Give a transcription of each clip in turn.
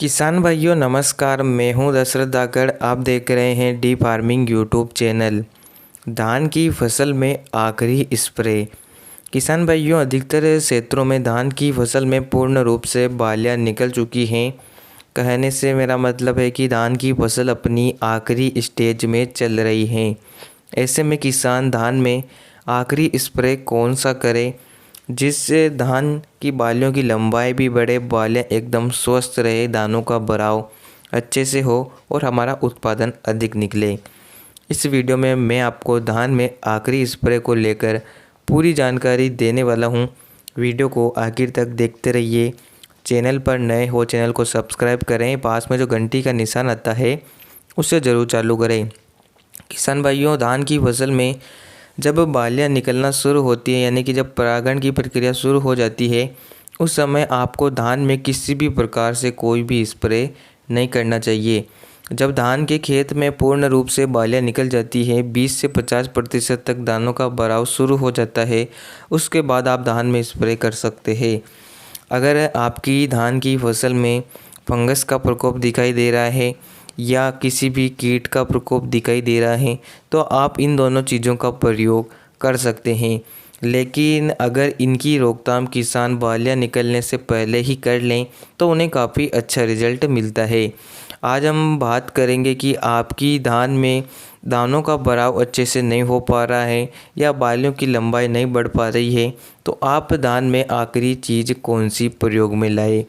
किसान भाइयों नमस्कार। मैं हूं दशरथ धाकड़। आप देख रहे हैं डी फार्मिंग यूट्यूब चैनल। धान की फसल में आखिरी स्प्रे। किसान भाइयों, अधिकतर क्षेत्रों में धान की फसल में पूर्ण रूप से बालियां निकल चुकी हैं। कहने से मेरा मतलब है कि धान की फसल अपनी आखिरी स्टेज में चल रही है। ऐसे में किसान धान में आखिरी स्प्रे कौन सा करे जिससे धान की बालियों की लंबाई भी बढ़े, बालें एकदम स्वस्थ रहे, दानों का भराव अच्छे से हो और हमारा उत्पादन अधिक निकले। इस वीडियो में मैं आपको धान में आखिरी स्प्रे को लेकर पूरी जानकारी देने वाला हूं। वीडियो को आखिर तक देखते रहिए। चैनल पर नए हो चैनल को सब्सक्राइब करें, पास में जो घंटी का निशान आता है उसे ज़रूर चालू करें। किसान भाइयों, धान की फसल में जब बालियाँ निकलना शुरू होती है, यानी कि जब परागण की प्रक्रिया शुरू हो जाती है, उस समय आपको धान में किसी भी प्रकार से कोई भी स्प्रे नहीं करना चाहिए। जब धान के खेत में पूर्ण रूप से बालियाँ निकल जाती है, 20 से 50% तक दानों का भराव शुरू हो जाता है, उसके बाद आप धान में स्प्रे कर सकते हैं। अगर आपकी धान की फसल में फंगस का प्रकोप दिखाई दे रहा है या किसी भी कीट का प्रकोप दिखाई दे रहा है तो आप इन दोनों चीज़ों का प्रयोग कर सकते हैं। लेकिन अगर इनकी रोकथाम किसान बालियाँ निकलने से पहले ही कर लें तो उन्हें काफ़ी अच्छा रिजल्ट मिलता है। आज हम बात करेंगे कि आपकी धान में दानों का भराव अच्छे से नहीं हो पा रहा है या बालियों की लंबाई नहीं बढ़ पा रही है, तो आप धान में आखिरी चीज़ कौन सी प्रयोग में लाए।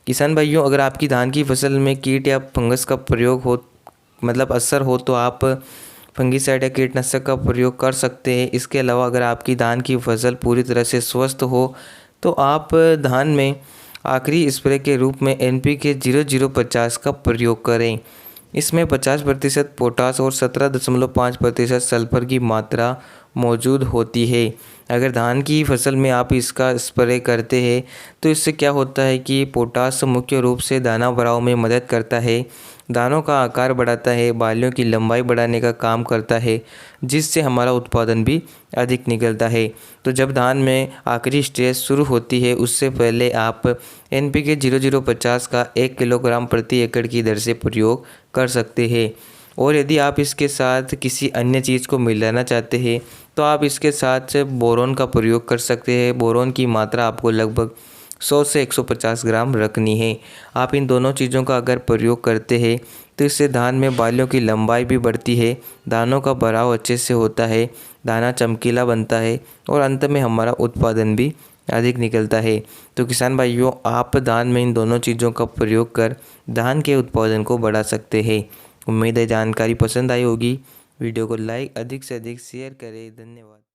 किसान भाइयों, अगर आपकी धान की फसल में कीट या फंगस का प्रयोग हो, मतलब असर हो, तो आप फंगीसाइड या कीटनाशक का प्रयोग कर सकते हैं। इसके अलावा अगर आपकी धान की फसल पूरी तरह से स्वस्थ हो तो आप धान में आखिरी स्प्रे के रूप में NPK 0050 का प्रयोग करें। इसमें 50% पोटास और 17.5% सल्फर की मात्रा मौजूद होती है। अगर धान की फसल में आप इसका स्प्रे करते हैं तो इससे क्या होता है कि पोटास मुख्य रूप से दाना भराव में मदद करता है, दानों का आकार बढ़ाता है, बालियों की लंबाई बढ़ाने का काम करता है, जिससे हमारा उत्पादन भी अधिक निकलता है। तो जब धान में आखिरी स्टेज शुरू होती है उससे पहले आप NPK 0050 का 1 किलोग्राम प्रति एकड़ की दर से प्रयोग कर सकते हैं। और यदि आप इसके साथ किसी अन्य चीज़ को मिलाना चाहते हैं तो आप इसके साथ बोरोन का प्रयोग कर सकते हैं। बोरोन की मात्रा आपको लगभग 100 से 150 ग्राम रखनी है। आप इन दोनों चीज़ों का अगर प्रयोग करते हैं तो इससे धान में बालियों की लंबाई भी बढ़ती है, दानों का भराव अच्छे से होता है, दाना चमकीला बनता है और अंत में हमारा उत्पादन भी अधिक निकलता है। तो किसान भाइयों, आप धान में इन दोनों चीज़ों का प्रयोग कर धान के उत्पादन को बढ़ा सकते हैं। उम्मीद है जानकारी पसंद आई होगी। वीडियो को लाइक अधिक से अधिक शेयर करें। धन्यवाद।